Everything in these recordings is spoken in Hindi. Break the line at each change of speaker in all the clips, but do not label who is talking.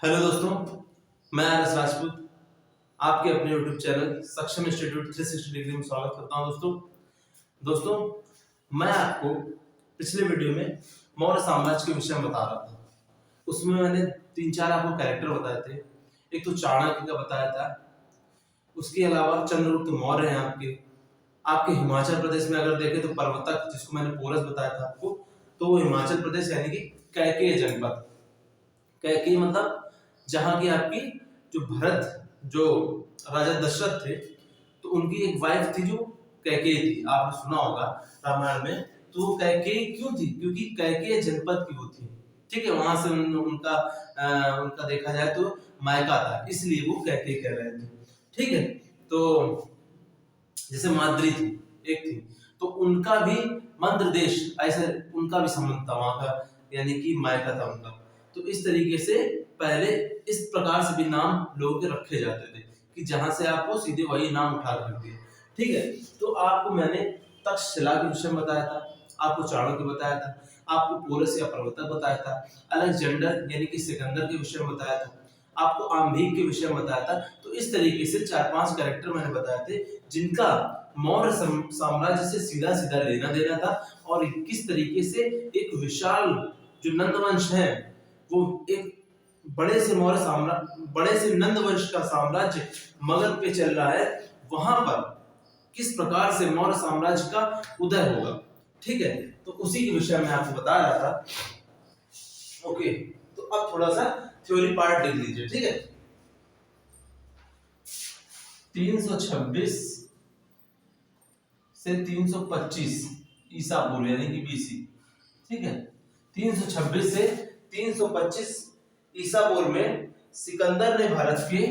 हेलो दोस्तों, मैं आर एस राजपूत आपके अपने यूट्यूब चैनल सक्षम इंस्टीट्यूट 360 डिग्री में स्वागत करता हूं। दोस्तों मैं आपको पिछले वीडियो में मौर्य साम्राज्य के विषय में बता रहा था। उसमें मैंने 3-4 आपको कैरेक्टर बताए थे। एक तो चाणक्य का बताया था, उसके अलावा चंद्रगुप्त मौर्य हैं आपके हिमाचल प्रदेश में अगर देखें तो पर्वतक, जिसको मैंने पोरस बताया था आपको, तो वो हिमाचल प्रदेश यानी कि कैकेय जनपद। कैकेय मतलब जहां की आपकी जो भरत, जो राजा दशरथ थे, तो उनकी एक वाइफ थी जो कैकेयी थी। आपने सुना होगा रामायण में। तो वो कैकेयी क्यों थी? क्योंकि कैकेय जनपद की वो थी। ठीक है, वहां से उनका देखा जाए तो मायका था, इसलिए वो कैकेयी कह रहे थे। ठीक है, तो जैसे माद्री थी, एक थी, तो उनका भी मंद्र देश, ऐसे उनका भी संबंध था वहां का, यानी कि मायका था उनका। तो इस तरीके से पहले इस प्रकार से भी नाम लोगों के रखे जाते थे कि जहां से आपको सीधे वही नाम उठा करते हैं। ठीक है, तो आपको मैंने तक्षशिला के विषय में बताया था, आपको चाणक्य बताया था, आपको पोरस या पर्वतक बताया था, अलेक्जेंडर यानी कि सिकंदर के विषय में बताया था, आपको आम्भीक के विषय में बताया था। तो इस तरीके से 4-5 कैरेक्टर मैंने बताए थे जिनका मौर्य साम्राज्य से सीधा सीधा लेना देना था, और किस तरीके से एक विशाल जो नंदवंश है, वो एक बड़े से नंद वंश का साम्राज्य मगध पे चल रहा है, वहां पर किस प्रकार से मौर्य साम्राज्य का उदय होगा। ठीक है, तो उसी के विषय में आपको बता रहा था। ओके, तो अब थोड़ा सा थ्योरी पार्ट देख लीजिए। ठीक है, 326 से 325 ईसा पूर्व यानी कि बीसी। ठीक है, 326 से 325 ईसा पूर्व में सिकंदर ने भारत के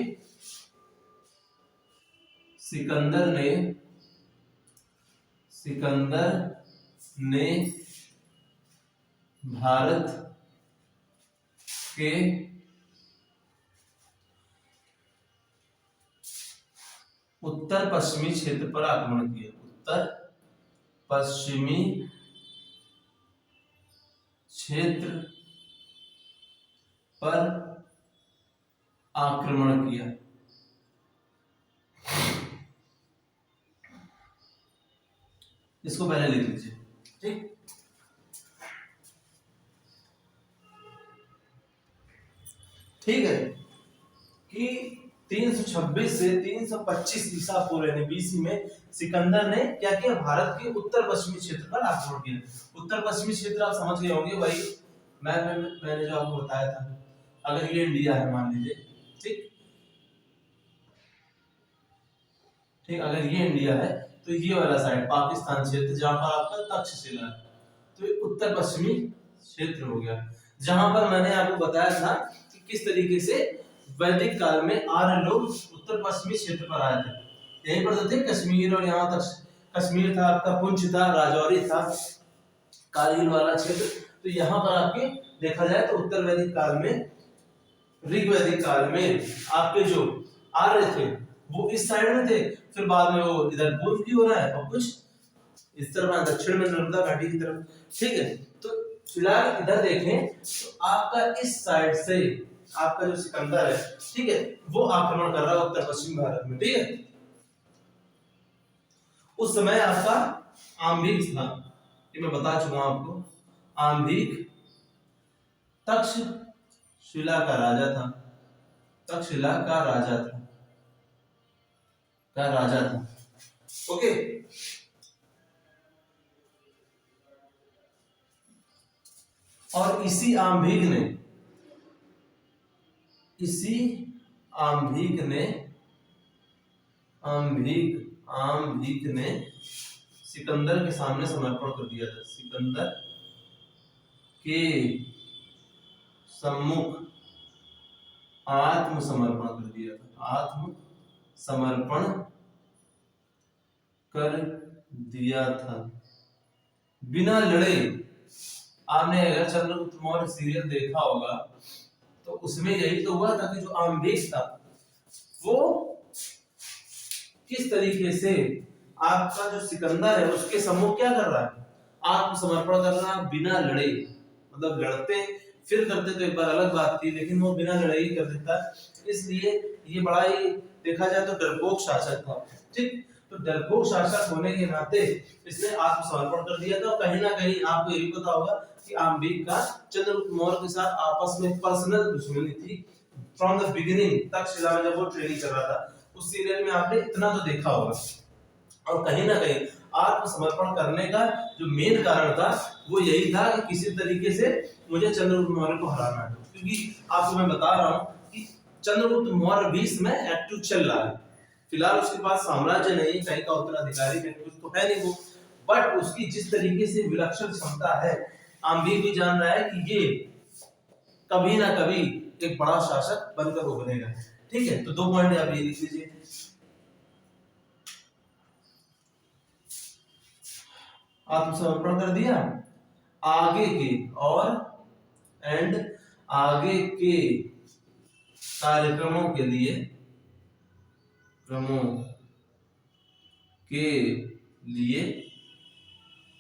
उत्तर पश्चिमी क्षेत्र पर आक्रमण किया। उत्तर पश्चिमी क्षेत्र पर आक्रमण किया। इसको पहले लिख लीजिए। ठीक, ठीक है कि 326 से 325 ईसा पूर्व यानी बीसी में सिकंदर ने क्या किया? भारत के उत्तर पश्चिमी क्षेत्र पर आक्रमण किया। उत्तर पश्चिमी क्षेत्र आप समझ गए होंगे भाई, मैंने जो आपको बताया था। अगर ये इंडिया है मान लीजिए, ठीक ठीक, अगर ये इंडिया है तो ये वाला साइड पाकिस्तान क्षेत्र, जहां पर आपका तक्षशिला है, तो ये उत्तर पश्चिमी क्षेत्र हो गया। जहां पर मैंने आपको बताया था कि किस तरीके से वैदिक काल में आर्य लोग उत्तर पश्चिमी क्षेत्र पर आए थे। यहीं पर तो थे कश्मीर, और यहाँ तक कश्मीर था, आपका पुंछ था, राजौरी था, कारगिल वाला क्षेत्र। तो यहाँ पर आपके देखा जाए तो उत्तर वैदिक काल में, ऋग्वैदिक काल में आपके जो आर्य थे वो इस साइड में थे, फिर बाद में वो इधर पूर्व की हो रहा है और कुछ इस तरफ दक्षिण में नर्मदा घाटी की तरफ। ठीक है, तो फिलहाल इधर देखें तो आपका इस साइड से आपका जो सिकंदर है, ठीक है, वो आक्रमण कर रहा है उत्तर पश्चिम भारत में। ठीक है, उस समय आपका आम्भीक था, ये मैं बता चुका हूं आपको। आम्भीक तक्षशिला का राजा था, तक्षशिला का राजा था। ओके, और इसी आम्भीक ने सिकंदर के सामने समर्पण कर दिया था। सिकंदर के सम्मुख आत्मसमर्पण कर दिया था। आत्मसमर्पण कर दिया था बिना लड़े। आपने अगर चंद्रगुप्त मौर्य सीरियल देखा होगा तो उसमें यही तो हुआ था कि जो आम्भीक था वो किस तरीके से आपका जो सिकंदर है उसके सम्मुख क्या कर रहा है? आत्मसमर्पण कर रहा है बिना लड़े। मतलब लड़ते फिर करते तो एक बार अलग बात थी, लेकिन वो बिना लड़ाई कर देता, इसलिए ये बड़ा ही देखा जाए तो डरपोक शासक था। ठीक, तो डरपोक शासक होने के नाते इसने आत्मसमर्पण कर दिया था। कहीं ना कहीं आपको ये भी पता होगा कि आम्बीक का चंद्रगुप्त मौर्य के साथ आपस में पर्सनल दुश्मनी थी फ्रॉम द बिगिनिंग। तक्षशिला में जब वो ट्रेनिंग कर रहा था उस सीरियल में आपने इतना तो देखा होगा। और कहीं ना कहीं आत्मसमर्पण करने का जो मेन कारण था वो यही था कि किसी तरीके से मुझे चंद्रगुप्त मौर्य को हराना है, क्योंकि आपको मैं बता रहा हूँ कि चंद्रगुप्त मौर्य भी इसमें एक्टिव चल रहा है। फिलहाल उसके पास साम्राज्य नहीं, कहीं का उत्तराधिकारी कहीं कुछ तो है नहीं वो, बट उसकी जिस तरीके से विलक्षण क्षमता है, आम्बीक भी जान रहा है कि ये कभी ना कभी एक बड़ा शासक बनकर उभरेगा। ठीक है, तो 2 पॉइंट आप ये लिख लीजिए। आत्मसमर्पण कर दिया, आगे के और एंड आगे के कार्यक्रमों के लिए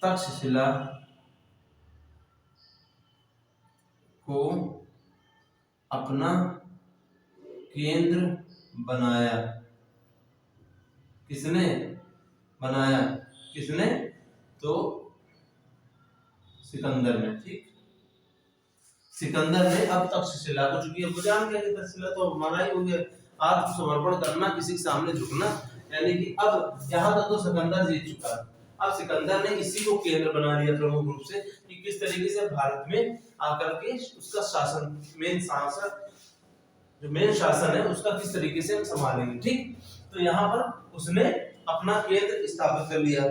तक्षशिला को अपना केंद्र बनाया। किसने बनाया? किसने? तो सिकंदर ने। ठीक, सिकंदर ने अब तक्षशिला को, चूंकि अब जान गया कि तक्षशिला तो हमारा ही हो गया, आत्मसमर्पण करना, किसी के सामने झुकना, यानी कि अब यहाँ तक तो सिकंदर जीत चुका है। अब सिकंदर ने इसी को केंद्र बना लिया प्रमुख रूप से कि किस तरीके से भारत में आकर के उसका शासन, मेन शासन है उसका किस तरीके से हम संभालेंगे। ठीक, तो यहाँ पर उसने अपना केंद्र स्थापित कर लिया।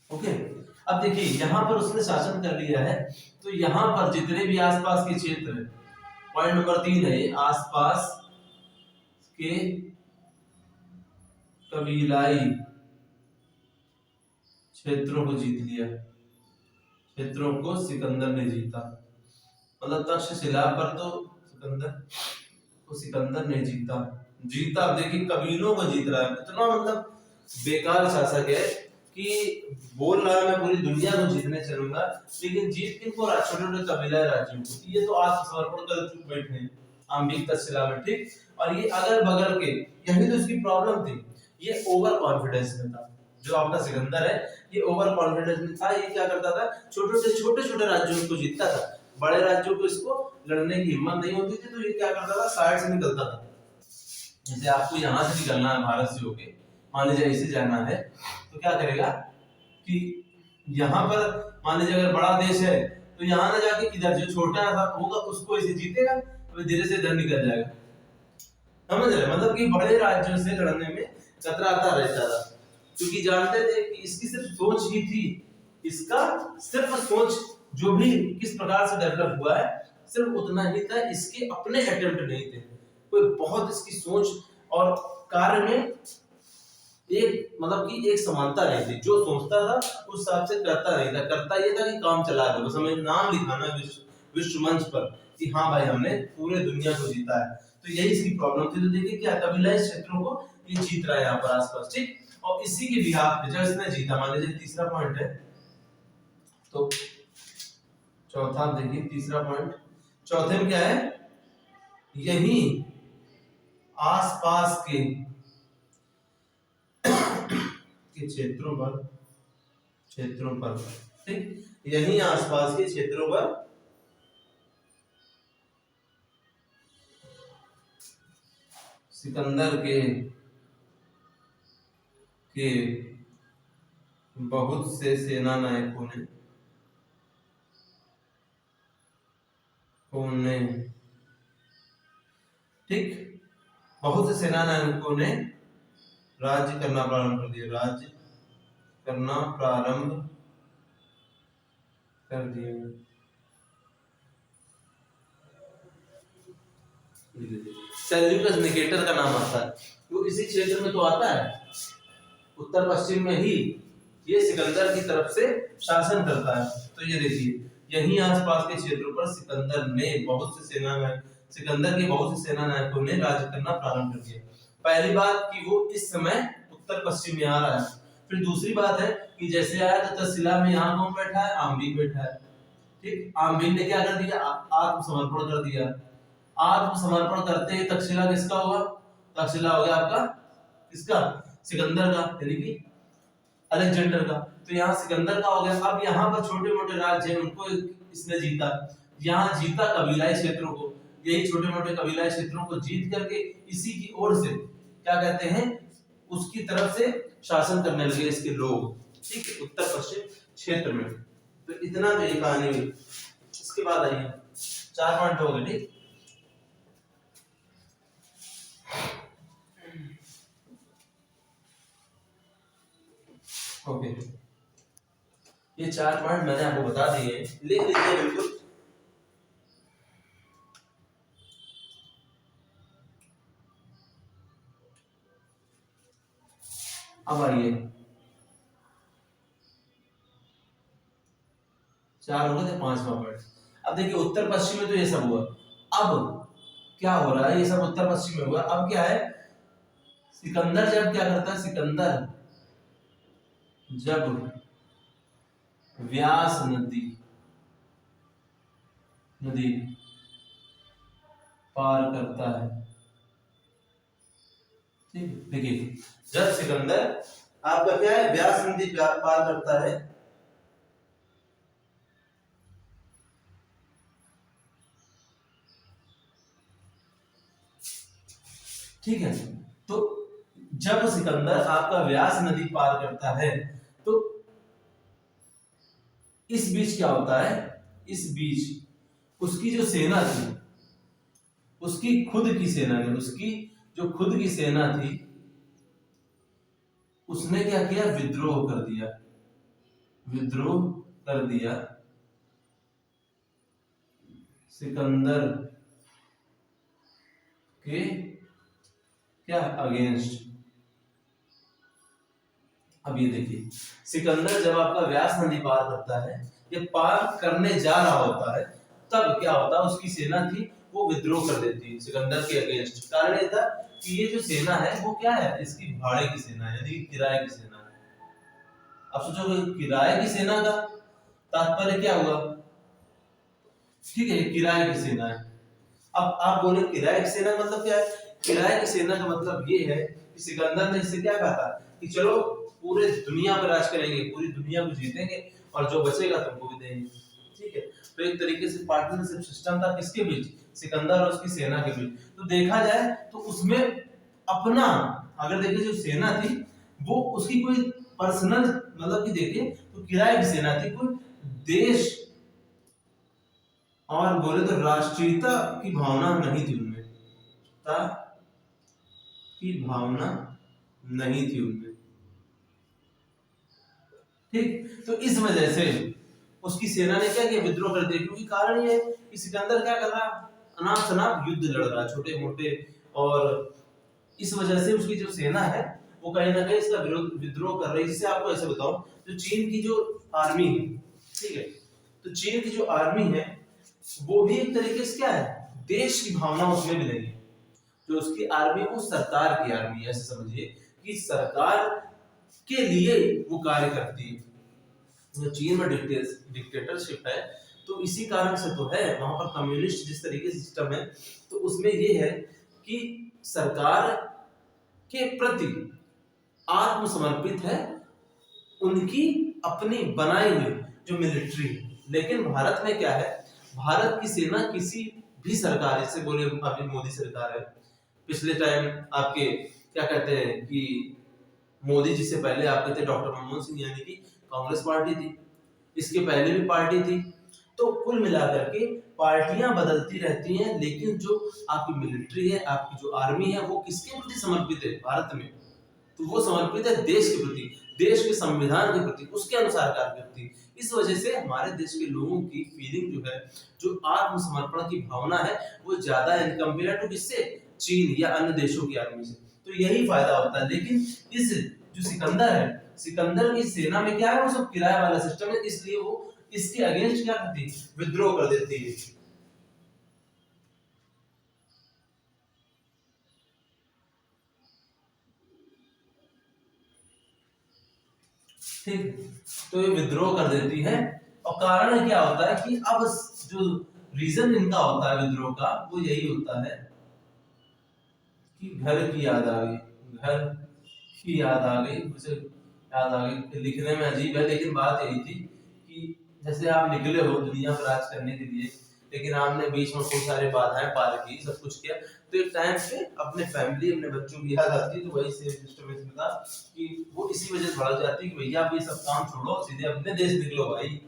ओके, अब देखिए यहाँ पर उसने शासन कर लिया है, तो यहाँ पर जितने भी आसपास के क्षेत्र है, पॉइंट नंबर 3 है ये, आसपास के कबीलाई क्षेत्रों को जीत लिया। क्षेत्रों को सिकंदर ने जीता, मतलब तक्षशिला पर तो सिकंदर ने जीता। अब देखिए कबीलों को जीत रहा है, इतना मतलब बेकार शासक है कि बोल रहा है मैं पूरी दुनिया को जीतने चलूंगा, लेकिन जीत किनको? छोटे-छोटे कबीला राज्यों को। ये तो आत्मसमर्पण कर चुप बैठे हैं आम्बीक तक्षशिला में। ठीक, और ये अगल बगल के, यही तो इसकी प्रॉब्लम थी, ये ओवर कॉन्फिडेंस में था। जो आपका सिकंदर है ये ओवर कॉन्फिडेंस में था। ये क्या करता था? छोटे-छोटे राज्यों को जीतता था, बड़े राज्यों को इसको लड़ने की हिम्मत नहीं होती थी, तो ये क्या करता था? साइड से निकलता था। जैसे आपको यहाँ से निकलना है भारत से होके, मान लीजिए ऐसे जाना है, तो क्या करेगा कि यहाँ पर मान लीजिए अगर बड़ा देश है तो यहाँ ना जाके इधर जो छोटा सा होगा उसको इसे जीतेगा, तो धीरे से इधर निकल जाएगा। समझ रहे? मतलब कि बड़े राज्यों से लड़ने में कतराता रहता था, क्योंकि जानते थे कि इसकी सिर्फ सोच ही थी, इसका सिर्फ सोच जो भी किस प्रकार से डेवलप हुआ है सिर्फ उतना ही था, इसके अपने अटेम्प्ट नहीं थे। कोई बहुत इसकी सोच और कार्य में एक मतलब कि एक समानता नहीं थी। जो सोचता था उस हिसाब से करता नहीं था, करता ये था कि काम चला दो, बस हमें नाम लिखाना विश्व मंच पर कि हाँ भाई हमने पूरे दुनिया को जीता है। तो यही इसकी प्रॉब्लम थी। तो देखिए क्या कबीलाई क्षेत्रों को ये जीत रहा है यहाँ पर आसपास। ठीक, और इसी के बिहाफ पे जब इसने जीता, मान लीजिए तीसरा पॉइंट है, तो चौथा देखिए तीसरा पॉइंट, चौथे में क्या है? यही आसपास के क्षेत्रों पर ठीक, यही आसपास के क्षेत्रों पर सिकंदर के बहुत से सेना नायकों ने ठीक, बहुत से सेना नायकों ने राज्य करना प्रारंभ कर दिया, सेल्यूकस निकेटर का नाम आता है, वो इसी क्षेत्र में तो आता है, उत्तर पश्चिम में ही ये सिकंदर की तरफ से शासन करता है। तो ये देखिए यहीं आसपास के क्षेत्रों पर सिकंदर ने बहुत से सेना सिकंदर के बहुत से सेना नायकों ने राज्य करना प्रारंभ कर दिया। पहली बात कि वो इस समय उत्तर पश्चिम में आ रहा है। फिर दूसरी बात है कि जैसे आया तो तक्षशिला में यहाँ कौन बैठा है, आम्बीक बैठा है। ठीक, आम्बीक ने क्या कर दिया, आत्मसमर्पण कर दिया। आत्मसमर्पण करते ही तक्षशिला किसका हुआ, तक्षशिला हो गया आपका किसका, सिकंदर का, यानी कि अलेक्जेंडर का। तो यहाँ सिकंदर का हो गया। अब यहाँ पर छोटे मोटे राज्य हैं उनको इसने जीता, यहाँ जीता कबीलाई क्षेत्रों को, यही छोटे मोटे कबीलाई क्षेत्रों को जीत करके इसी की ओर से क्या कहते हैं, उसकी तरफ से शासन करने लगे इसके लोग। ठीक है, उत्तर पश्चिम क्षेत्र में। तो इतना तो ये कहानी हुई। इसके बाद आइए 4 पॉइंट हो गए। ठीक, ओके, ये 4 पॉइंट मैंने आपको बता दिए, लिख लीजिए बिल्कुल। अब आइए 4 हो गए थे, 5वां पॉइंट। अब देखिए उत्तर पश्चिम में तो ये सब हुआ। अब क्या हो रहा है, ये सब उत्तर पश्चिम में हुआ। अब क्या है, सिकंदर जब क्या करता है, सिकंदर जब व्यास नदी पार करता है। ठीक, देखिए जब सिकंदर आपका क्या है, व्यास नदी पार करता है, ठीक है, तो जब सिकंदर आपका व्यास नदी पार करता है तो इस बीच क्या होता है, इस बीच उसकी जो सेना थी, उसकी खुद की सेना ने, उसकी जो खुद की सेना थी उसने क्या किया, विद्रोह कर दिया, विद्रोह कर दिया सिकंदर के क्या अगेंस्ट। अब ये देखिए सिकंदर जब आपका व्यास नदी पार करता है, ये पार करने जा रहा होता है, तब क्या होता है, उसकी सेना थी वो विद्रोह कर देती है सिकंदर के अगेंस्ट। कारण ये था कि ये जो सेना है वो क्या है, इसकी भाड़े की सेना है, यानी किराए की सेना है। अब सोचो किराए की सेना का तात्पर्य क्या हुआ, ठीक है, किराए की सेना है। अब आप बोले किराए की सेना मतलब क्या है, किराए की सेना का मतलब ये है कि सिकंदर ने इससे क्या कहा था कि चलो पूरे दुनिया पर राज करेंगे, पूरी दुनिया को जीतेंगे और जो बचेगा तुमको भी देंगे। ठीक है, तो एक तरीके से पार्टनरशिप सिस्टम था किसके बीच, सिकंदर और उसकी सेना के बीच। तो देखा जाए तो उसमें अपना, अगर देखिए जो सेना थी वो उसकी कोई पर्सनल मतलब कि देखिए तो किराए की सेना थी, कोई देश और बोले तो राष्ट्रीयता की भावना नहीं थी उनमें, की भावना नहीं थी उनमें। ठीक, तो इस वजह से उसकी सेना ने क्या किया, विद्रोह कर दिया। क्योंकि कारण ये है कि सिकंदर क्या कर रहा, अनाप शनाप युद्ध लड़ रहा, छोटे मोटे, और इस वजह से उसकी जो सेना है वो कहीं ना कहीं इसका विद्रोह कर रही है। जिससे आपको ऐसे बताऊं, जो चीन की जो आर्मी है, ठीक है, तो चीन की जो आर्मी है वो भी एक तरीके से क्या है, देश की भावना उसमें भी नहीं है। जो उसकी आर्मी वो सरकार की आर्मी है, ऐसे समझिए कि सरकार के लिए वो कार्य करती है। जो चीन में डिक्टेटरशिप है तो इसी कारण से तो है, वहां पर कम्युनिस्ट जिस तरीके से सिस्टम है, तो उसमें ये है कि सरकार के प्रति आत्मसमर्पित है उनकी अपनी बनाई हुई जो मिलिट्री है। लेकिन भारत में क्या है, भारत की सेना किसी भी सरकार, जैसे बोले अभी मोदी सरकार है, पिछले टाइम आपके क्या कहते हैं कि मोदी जी से पहले आपके थे डॉक्टर मनमोहन सिंह, यानी कि कांग्रेस पार्टी थी, इसके पहले भी पार्टी थी। तो कुल मिलाकर के पार्टियां बदलती रहती हैं, लेकिन जो आपकी मिलिट्री है, आपकी जो आर्मी है, वो किसके प्रति समर्पित है भारत में, तो वो समर्पित है देश के प्रति, देश के संविधान के प्रति, उसके अनुसार कार्य करती है। इस वजह से हमारे देश के लोगों की फीलिंग जो है, जो आत्मसमर्पण की भावना है, वो ज्यादा है कंपेयर टू किससे, चीन या अन्य देशों की आर्मी से। तो यही फायदा होता है। लेकिन इस जो सिकंदर है, सिकंदर की सेना में क्या है, वो सब किराए वाला सिस्टम है, इसलिए वो इसके अगेंस्ट क्या करती है, विद्रोह कर देती है। ठीक, तो ये विद्रोह कर देती है। और कारण क्या होता है कि अब जो रीजन इनका होता है विद्रोह का, वो यही होता है कि घर की याद आ गई, घर की याद आ गई, मुझे याद आ गई। लिखने में अजीब है, लेकिन बात यही थी कि जैसे आप निकले हो दुनिया पर राज करने के लिए, लेकिन आपने बीच में खूब सारी बाधाएं पार की, सब कुछ किया, तो एक टाइम पे अपने फैमिली, अपने बच्चों की याद आती है। तो वही सेम सिस्टम इसमें था कि वो इसी वजह से भड़क जाती है कि भैया आप ये सब काम छोड़ो, सीधे अपने देश निकलो भाई,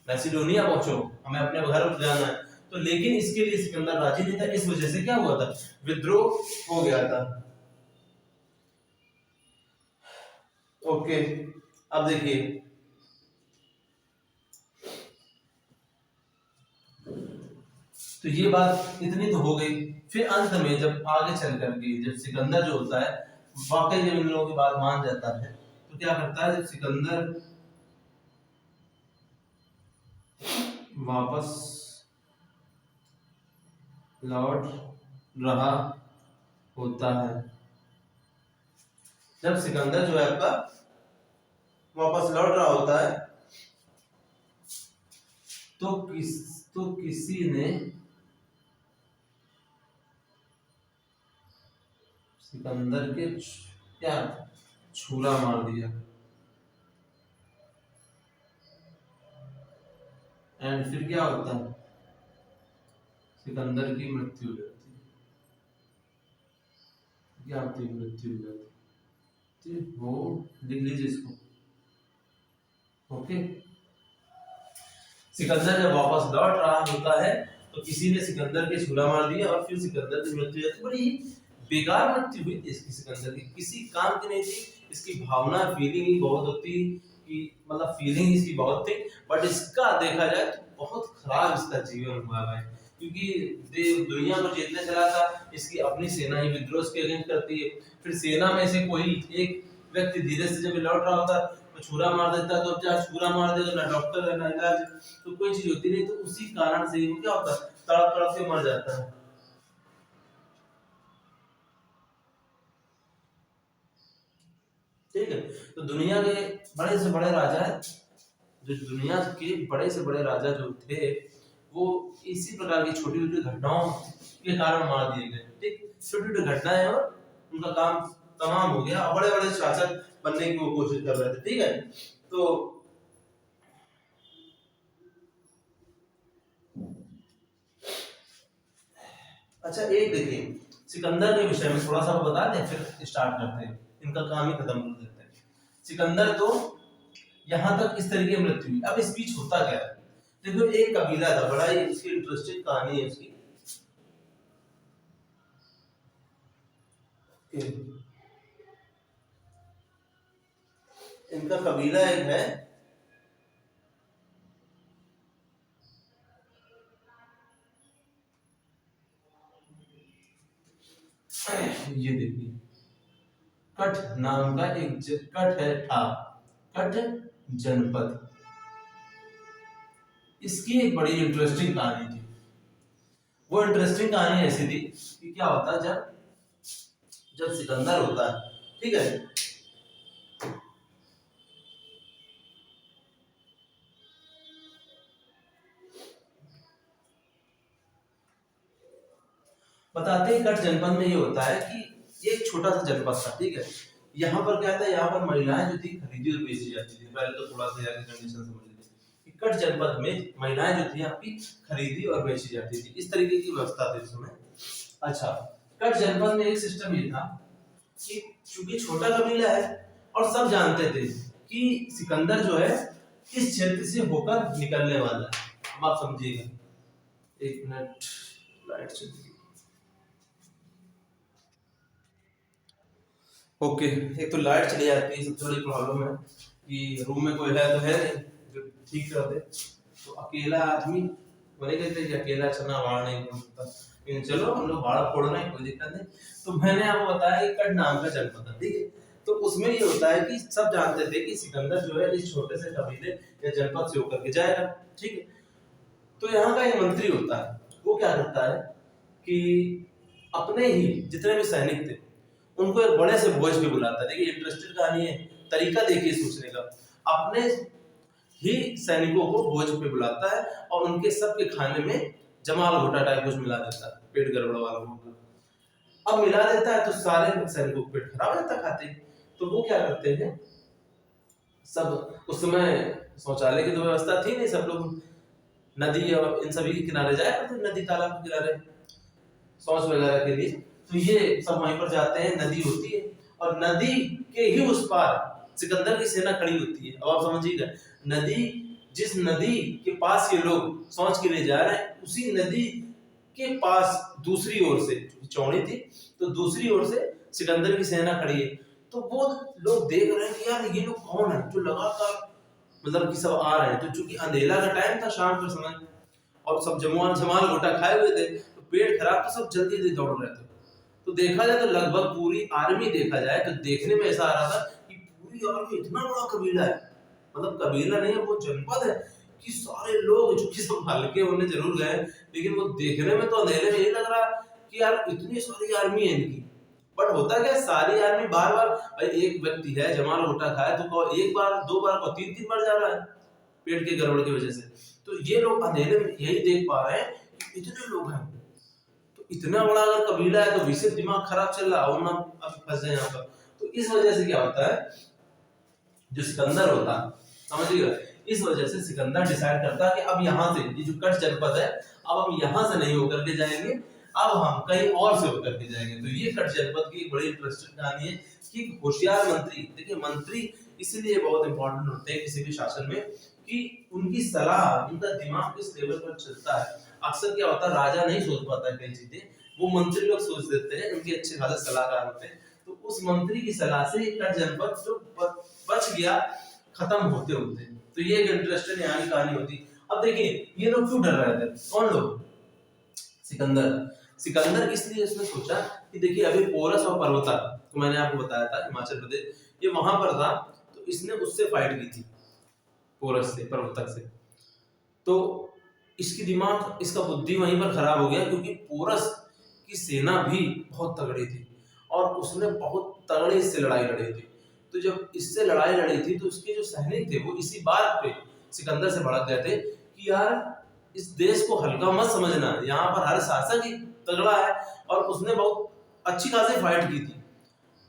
मैसिडोनिया पहुंचो, हमें अपने घर जाना है। तो लेकिन इसके लिए सिकंदर राजी नहीं था। इस वजह से क्या हुआ था, विद्रोह हो गया था। ओके, अब देखिए, तो ये बात इतनी तो हो गई। फिर अंत में जब आगे चल करके जब सिकंदर जो होता है वाकई जब इन लोगों की बात मान जाता है, तो क्या करता है, जब सिकंदर वापस लौट रहा होता है, जब सिकंदर जो है आपका वापस लौट रहा होता है, तो किसी ने सिकंदर के क्या छुरा मार दिया, एंड फिर क्या होता है, सिकंदर की मृत्यु हो जाती है। क्या होती है, मृत्यु हो जाती है। वो लिख लीजिए इसको। ओके, सिकंदर जब वापस लौट रहा होता है, तो किसी ने सिकंदर के छुरा मार दिया और फिर सिकंदर की मृत्यु हो जाती है। बड़ी बेकार मृत्यु हुई थी इसकी, सिकंदर की किसी काम की नहीं थी। इसकी भावना, फीलिंग ही बहुत होती कि मतलब फीलिंग इसकी बहुत थी, बट इसका देखा जाए तो बहुत खराब इसका जीवन हुआ भाई। क्योंकि दुनिया को जीतने चला था, इसकी अपनी सेना ही विद्रोह के अगेंस्ट करती है। फिर सेना में से कोई एक व्यक्ति धीरे से जब लौट रहा होता तो छुरा मार देता, तो क्या छुरा मार देगा, ना डॉक्टर है ना इलाज, तो कोई चीज होती नहीं। तो उसी कारण से क्या होता है, तड़प तड़प के मर जाता है। ठीक है, तो दुनिया के बड़े से बड़े राजा है, जो दुनिया के बड़े से बड़े राजा जो थे, वो इसी प्रकार की छोटी छोटी घटनाओं के कारण मार दिए गए। ठीक, छोटी छोटी घटनाएं और उनका काम तमाम हो गया, बड़े बड़े शासक बनने की वो कोशिश कर रहे थे। ठीक है, तो अच्छा एक देखिए, सिकंदर के विषय में थोड़ा सा बता दें, फिर स्टार्ट करते हैं, इनका काम ही खत्म कर देते हैं। सिकंदर तो यहाँ तक इस तरीके की मृत्यु हुई। अब इस बीच होता क्या है, देखो एक कबीला था, बड़ा ही उसकी इंटरेस्टिंग कहानी है उसकी। इनका कबीला एक है, ये देखिए, कठ नाम का एक कठ है, ठा कठ जनपद। इसकी एक बड़ी इंटरेस्टिंग कहानी थी। वो इंटरेस्टिंग कहानी ऐसी थी कि क्या होता, जब जब सिकंदर होता है, ठीक है, बताते हैं कठ जनपद में ये होता है कि ये एक छोटा सा जनपद था। ठीक है, यहाँ पर क्या था, यहाँ पर महिलाएं जो थी खरीदी और बेची जाती थी। पहले तो थोड़ा सा यहाँ की कंडीशन समझ लीजिए, कठ जनपद में महिलाएं जो थी आपकी खरीदी और बेची जाती थी, इस तरीके की व्यवस्था थी उसमें। अच्छा, कठ जनपद में एक सिस्टम ये था कि चूंकि छोटा कबीला है और सब जानते थे कि सिकंदर जो है इस क्षेत्र से होकर निकलने वाला है। अब आप समझिएगा, एक मिनट, लाइट चली गई। ओके, एक तो लाइट चली जाती है, सबसे बड़ी प्रॉब्लम है कि रूम में कोई है तो है नहीं जो ठीक कर दे। तो अकेला आदमी बोले कहते कि अकेला चलना बाढ़ नहीं फोड़ सकता, लेकिन चलो हम लोग बाढ़ फोड़ रहे हैं, कोई दिक्कत नहीं। तो मैंने आपको बताया कि कट नाम का जनपद था। ठीक है, तो उसमें ये होता है कि सब जानते थे कि सिकंदर जो है इस छोटे से कबीले या जनपद से होकर के जाएगा। ठीक है, तो यहाँ का एक मंत्री होता है, वो क्या करता है कि अपने ही जितने भी सैनिक थे उनको एक बड़े से भोज पे बुलाता है। देखिए इंटरेस्टेड कहानी है तरीका देखिए सोचने का। अपने ही सैनिकों को भोज पे बुलाता है और उनके सबके खाने में जमाल घोटा टाइप कुछ मिला देता है, पेट गड़बड़ वाला होगा। अब मिला देता है तो सारे सैनिकों को पेट खराब रहता खाते ही। तो वो क्या करते हैं, सब उस समय शौचालय की तो व्यवस्था थी नहीं, सब लोग नदी और इन सभी के किनारे जाया करते, नदी तालाब के किनारे शौच वगैरह के लिए। तो ये सब वहीं पर जाते हैं, नदी होती है और नदी के ही उस पार सिकंदर की सेना खड़ी होती है। अब आप समझिएगा, नदी जिस नदी के पास ये लोग शौच के लिए जा रहे हैं, उसी नदी के पास दूसरी ओर से चौड़ी थी, तो दूसरी ओर से सिकंदर की सेना खड़ी है। तो वो लोग देख रहे हैं कि यार ये लोग कौन है जो लगातार मतलब कि सब आ रहे हैं। तो चूंकि अंधेला का टाइम था, शाम का समय, और सब जमाल घोटा खाए हुए थे, तो पेट खराब, तो सब जल्दी जल्दी दौड़ रहे थे। तो देखा जाए तो लगभग पूरी आर्मी, देखा जाए तो देखने में ऐसा आ रहा था कि पूरी आर्मी, इतना बड़ा कबीला है, मतलब कबीला नहीं है वो जनपद है, कि सारे लोग जो कि सब हल्के होने जरूर गए, लेकिन वो देखने में तो अंधेरे में ये लग रहा कि यार इतनी सारी आर्मी है इनकी। बट होता क्या, सारी आर्मी बार बार, भाई एक व्यक्ति है जमाल घोटा खाया तो एक बार दो बार को तीन तीन बार जा रहा है पेट के गड़बड़ की वजह से। तो ये लोग अंधेरे में यही देख पा रहे हैं कि इतने लोग हैं, तो इतना बड़ा अगर कबीला है तो वैसे दिमाग खराब चल रहा है, अब फंस जाए यहाँ पर। तो इस वजह से क्या होता है, जो सिकंदर होता है, समझिएगा, इस वजह से सिकंदर डिसाइड करता है कि अब यहाँ से, ये जो कच्छ जनपद है, अब हम यहाँ से नहीं होकर के जाएंगे, अब हम कहीं और से होकर के जाएंगे। तो ये कच्छ जनपद की एक बड़ी इंटरेस्टिंग कहानी है कि होशियार मंत्री, देखिए मंत्री इसीलिए बहुत इंपॉर्टेंट होते हैं किसी भी शासन में, कि उनकी सलाह, उनका दिमाग किस लेवल पर चलता है। अक्सर क्या होता है, राजा नहीं सोच पाता है कई चीजें, वो मंत्री लोग सोच देते हैं, उनके अच्छे खासे सलाहकार होते हैं। तो उस मंत्री की सलाह से कच्छ जनपद जो बच गया खत्म होते होते। तो ये एक इंटरेस्टिंग यहाँ की कहानी होती। अब देखिए ये लोग क्यों डर रहे थे, कौन लोग, सिकंदर। सिकंदर इसलिए इसने सोचा कि देखिए अभी पोरस और पर्वता, तो मैंने आपको बताया था हिमाचल प्रदेश, ये वहां पर था, तो इसने उससे फाइट की थी, पोरस से, पर्वतक से। तो इसकी दिमाग, इसका बुद्धि वहीं पर खराब हो गया, क्योंकि पोरस की सेना भी बहुत तगड़ी थी और उसने बहुत तगड़ी से लड़ाई लड़ी थी। तो जब इससे लड़ाई लड़ी थी तो उसके जो सैनिक थे वो इसी बात पे सिकंदर से भड़क गए थे कि यार इस देश को हल्का मत समझना, यहाँ पर हर शासक ही तगड़ा है, और उसने बहुत अच्छी खासी फाइट की थी।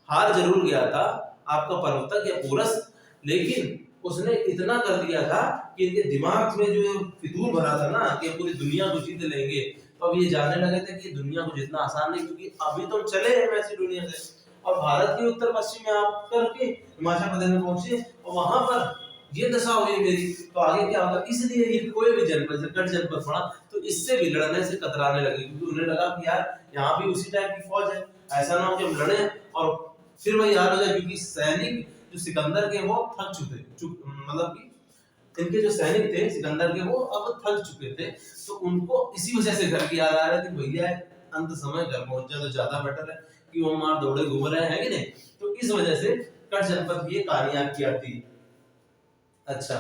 हार जरूर गया था आपका पर्वतक या पोरस, लेकिन उसने इतना कर दिया था कि इनके दिमाग में जो फितूर भरा था ना कि पूरी दुनिया को जीत लेंगे, तो अब ये जानने लगे थे कि दुनिया को जीतना आसान नहीं, क्योंकि अभी तो हम चले हैं वैसी दुनिया से, और भारत के उत्तर पश्चिम में आप करके हिमाचल प्रदेश में पहुंचे और वहां पर ये दशा हुई मेरी, तो आगे क्या होगा। इसलिए ये कोई भी जनपद, कच्छ जनपद पड़ा, तो इससे भी लड़ने से कतराने लगे, क्योंकि उन्हें लगा कि यार यहाँ भी उसी टाइप की फौज है, ऐसा ना हो कि हम लड़े और फिर वही हाल हो जाए। क्योंकि सैनिक जो सिकंदर के वो थक मतलब कि इनके जो सैनिक थे सिकंदर के, वो अब थक चुके थे, तो उनको इसी वजह से घर की याद आ रही थी, भैया अंत समय घर पहुंच जाए तो ज्यादा बेटर है कि वो मार दौड़े घूम रहे हैं कि नहीं। तो इस वजह से कच्छ जनपद की ये कहानी आपकी आती है। अच्छा,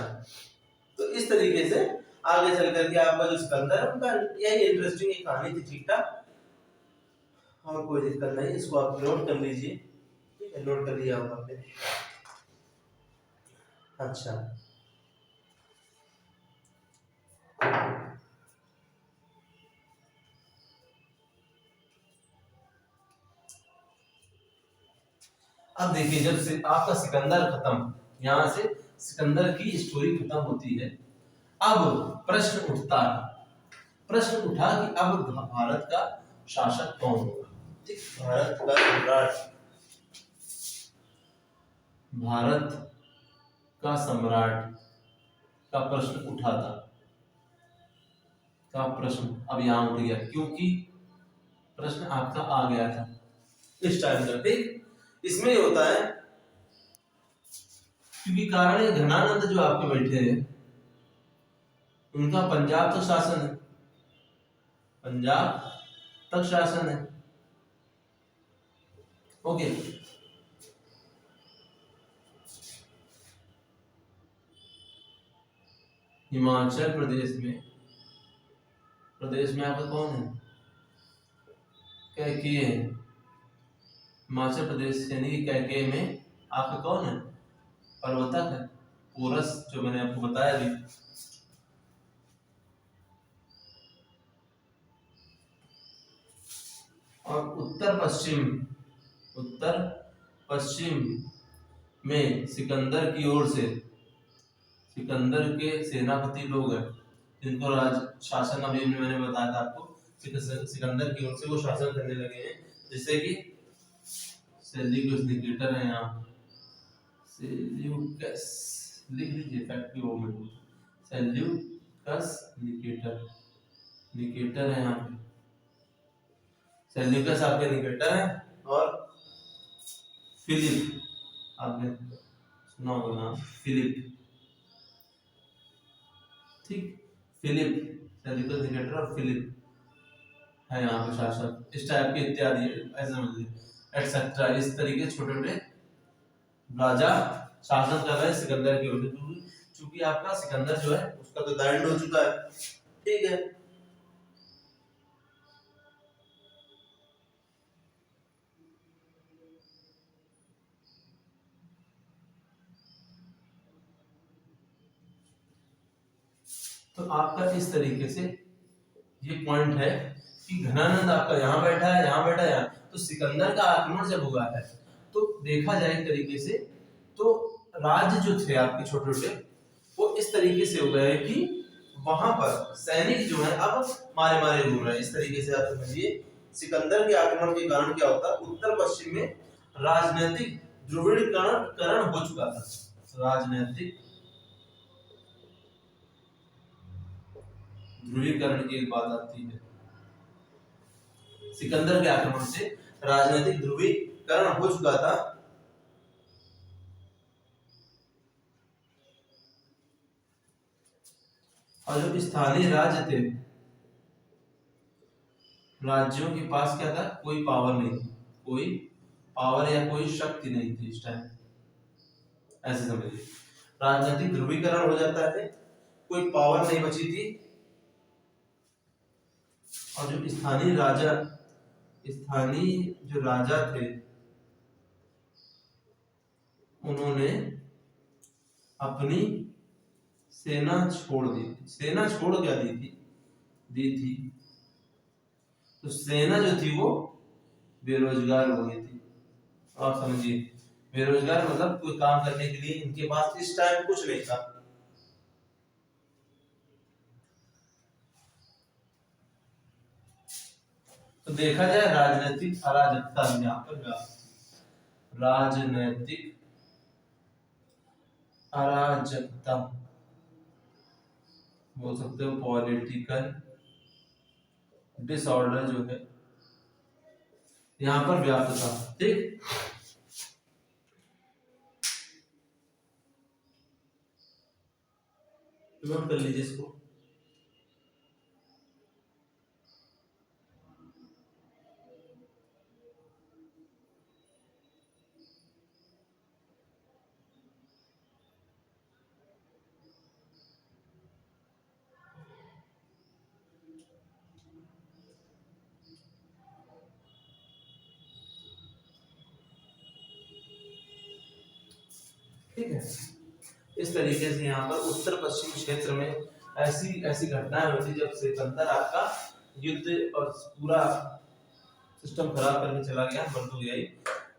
तो इस तरीके से आगे चल करके आपका जो सिकंदर है उनका यही इंटरेस्टिंग एक कहानी थी, ठीक ठाक, और कोई दिक्कत नहीं। इसको आप नोट कर लीजिए, ठीक है, नोट कर लिया आपने। अच्छा, अब देखिए जब से आपका सिकंदर खत्म, यहाँ से सिकंदर की स्टोरी खत्म होती है। अब प्रश्न उठता है, प्रश्न उठा कि अब भारत का शासक कौन होगा, ठीक, भारत का सम्राट, भारत का सम्राट का प्रश्न उठा था, का प्रश्न अब यहाँ उठ गया, क्योंकि प्रश्न आपका आ गया था इस टाइम का, ठीक। इसमें होता है क्योंकि कारण घनानंद जो आपके बैठे हैं उनका पंजाब तक शासन है, पंजाब तक शासन है, ओके। हिमाचल प्रदेश में आपका कौन है, कैकेय है। हिमाचल प्रदेश यानी कि कैकेय में आपका कौन है, प्रवर्तक है, पोरस जो मैंने आपको बताया अभी। और उत्तर पश्चिम में सिकंदर की ओर से, सिकंदर के सेनापति लोग हैं जिनको राज शासन, अभी मैंने बताया था आपको, सिकंदर की ओर से वो शासन करने लगे हैं। जैसे कि सेल्यूकस निकेटर है यहाँ, सेल्यूकस लिख लीजिए फैक्ट की वो में, सेल्यूकस निकेटर है यहाँ पे, सेल्यूकस आपके निकेटर है। और फिलिप, आपने सुना होगा नाम फिलिप, ठीक, फिलिप, सेल्यूकस निकेटर और फिलिप है यहाँ पे शासक, इस टाइप के इत्यादि ऐसे समझ लीजिए एटसेट्रा। इस तरीके छोटे छोटे राजा शासन कर रहे हैं सिकंदर की ओर से। चूंकि आपका सिकंदर जो है उसका तो दंड हो चुका है, ठीक है। तो आपका इस तरीके से ये पॉइंट है कि घनानंद आपका यहाँ बैठा है, यहाँ बैठा है, यहाँ। तो सिकंदर का आक्रमण जब हुआ है तो देखा जाए एक तरीके से तो राज्य जो थे आपके छोटे छोटे वो इस तरीके से हो गए कि वहां पर सैनिक जो है अब मारे मारे घूम रहे हैं। इस तरीके से आप समझिए सिकंदर के आक्रमण के कारण क्या होता है, उत्तर पश्चिम में राजनीतिक ध्रुवीकरण हो चुका था। राजनीतिक ध्रुवीकरण की एक बात आती है, सिकंदर के आक्रमण से राजनीतिक ध्रुवीकरण हो चुका था। और जो स्थानीय राज्य थे, राज्यों के पास क्या था, कोई पावर नहीं थी, कोई पावर या कोई शक्ति नहीं थी इस टाइम, ऐसे समझिए। राजनीतिक ध्रुवीकरण हो जाता है, कोई पावर नहीं बची थी। और जो स्थानीय जो राजा थे उन्होंने अपनी सेना छोड़ दी थी। सेना छोड़ क्या दी थी तो सेना जो थी वो बेरोजगार हो गई थी। आप समझिए बेरोजगार मतलब कोई काम करने के लिए इनके पास इस टाइम कुछ नहीं था। तो देखा जाए राजनीतिक अराजकता, यहाँ पर राजनीतिक अराजकता बोल सकते हो, पॉलिटिकल डिसऑर्डर जो है यहाँ पर व्याप्त था, ठीक। नोट कर लीजिए इसको। ठीक है, इस तरीके से यहाँ पर उत्तर पश्चिम क्षेत्र में ऐसी ऐसी घटनाएं होती जब सिकंदर आपका युद्ध और पूरा सिस्टम खराब करके चला गया, मर तो गया ही।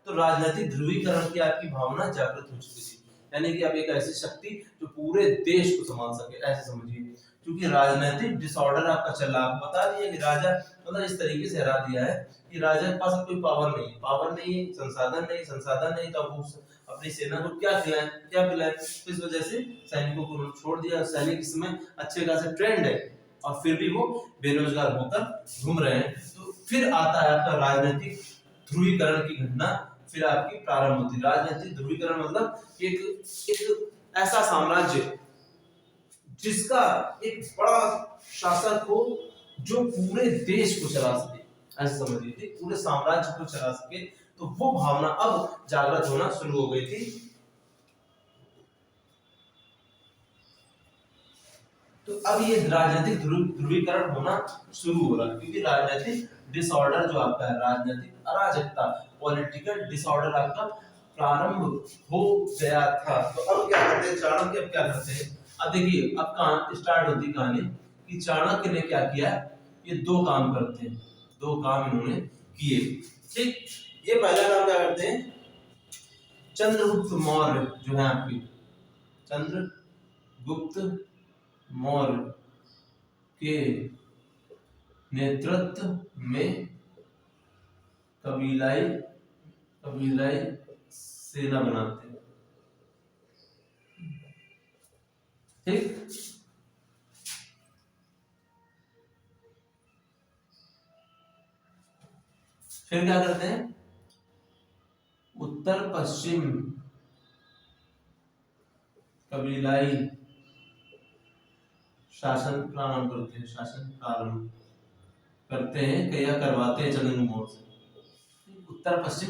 तो राजनीतिक ध्रुवीकरण की आपकी भावना जागृत हो चुकी थी, यानी कि अब एक ऐसी शक्ति जो पूरे देश को संभाल सके, ऐसे समझिए। क्योंकि राजनीतिक डिसऑर्डर आपका चल रहा, आपको बता दिया कि राजा मतलब इस तरीके से हरा दिया है कि राजा के पास कोई पावर नहीं, संसाधन नहीं, तो अब अपनी सेना को क्या पिलाए। इस वजह से सैनिकों को छोड़ दिया। सैनिक इसमें अच्छे खासे ट्रेंड है और फिर भी वो बेरोजगार होकर घूम रहे हैं। तो फिर आता है आपका राजनीतिक ध्रुवीकरण की घटना, फिर आपकी प्रारंभ होती है। राजनीतिक ध्रुवीकरण मतलब एक ऐसा साम्राज्य जिसका एक बड़ा शासक हो जो पूरे देश को चला सके, ऐसे समझिए, पूरे साम्राज्य को चला सके। तो वो भावना अब जागृत होना शुरू हो गई थी। तो अब ये राजनीतिक ध्रुवीकरण होना शुरू हो रहा है, क्योंकि राजनीतिक डिसऑर्डर जो आपका है, राजनीतिक अराजकता, पॉलिटिकल डिसऑर्डर आपका प्रारंभ हो गया था। तो अब क्या करते हैं चाणक्य, अब क्या करते हैं, अब देखिए अब कहानी स्टार्ट होती है कहानी कि चाणक्य ने क्या किया, ये दो काम करते हैं, दो काम इन्होंने किए। ठीक, ये पहला काम क्या करते हैं, चंद्रगुप्त मौर्य जो है आपके चंद्रगुप्त मौर्य के नेतृत्व में कबीलाई सेना बनाते हैं। ठीक, फिर क्या करते हैं, उत्तर पश्चिम कबीलाई शासन प्रारंभ करते हैं, क्या करवाते हैं चंद्रगुप्त मौर्य से उत्तर पश्चिम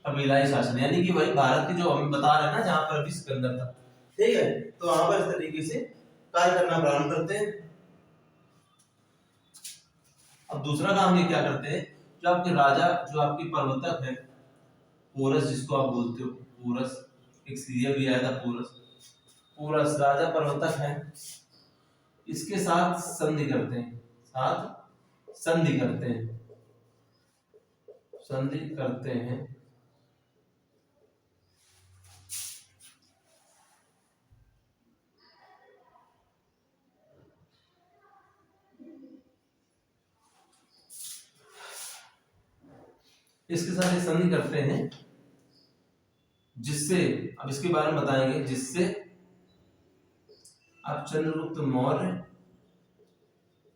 कबीलाई शासन, यानी कि वही भारत की जो हम बता रहे हैं ना जहां पर अभी सिकंदर था, ठीक है, तो वहां पर इस तरीके से कार्य करना प्रारंभ करते हैं। अब दूसरा काम ये क्या करते हैं, जो आपके राजा, जो आपके प्रवर्तक है पोरस जिसको आप बोलते हो, पोरस एक सीरियल भी आया था पोरस राजा प्रवर्तक है, इसके साथ संधि करते हैं, संधि करते हैं। इसके साथ ये संधि करते हैं जिससे, अब इसके बारे में बताएंगे, जिससे अब चंद्रगुप्त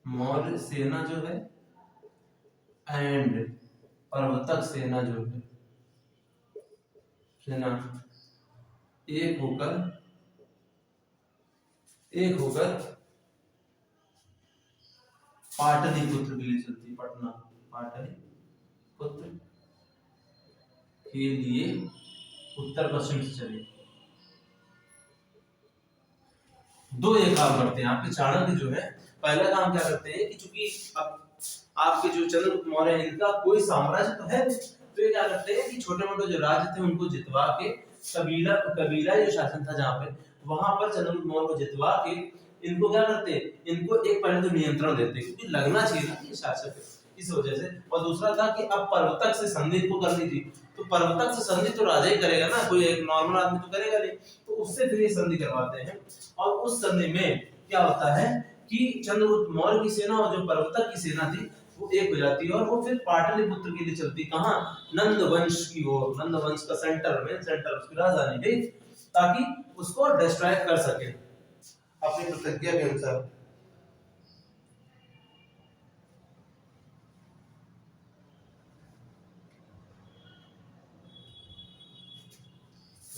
मौर्य सेना जो है एंड प्रवर्तक सेना जो है सेना एक होकर पाटलिपुत्र के लिए चलती, पटना पाटलिपुत्र के लिए उत्तर पश्चिम से चले। दो ये काम करते हैं आपके चाणक्य जो है, पहला काम क्या करते हैं कि चूंकि अब आपके जो चंद्रगुप्त मौर्य है इनका कोई साम्राज्य तो है, तो ये क्या करते हैं कि छोटे मोटे जो राज्य थे उनको जितवा के कबीला जो शासन था जहाँ पे, वहां पर चंद्रगुप्त मौर्य को जितवा के इनको क्या करते हैं, इनको एक पहले तो नियंत्रण देते, क्योंकि लगना चाहिए ना ये शासक है इस वजह से, और दूसरा था कि अब पर्वतक से संधि को करनी थी, तो पर्वतक से संधि तो राजा ही करेगा ना, कोई एक नॉर्मल आदमी तो करेगा नहीं, तो उससे फिर ये संधि करवाते हैं। और उस संधि में क्या होता है कि चंद्रगुप्त मौर्य की सेना और जो पर्वतक की सेना थी वो एक हो जाती है, और वो फिर पाटलिपुत्र के लिए चलती, कहाँ, नंद वंश की ओर, नंद वंश का सेंटर उसकी राजधानी थी, ताकि उसको डिस्ट्रॉय कर सके अपनी प्रतिज्ञा के अनुसार।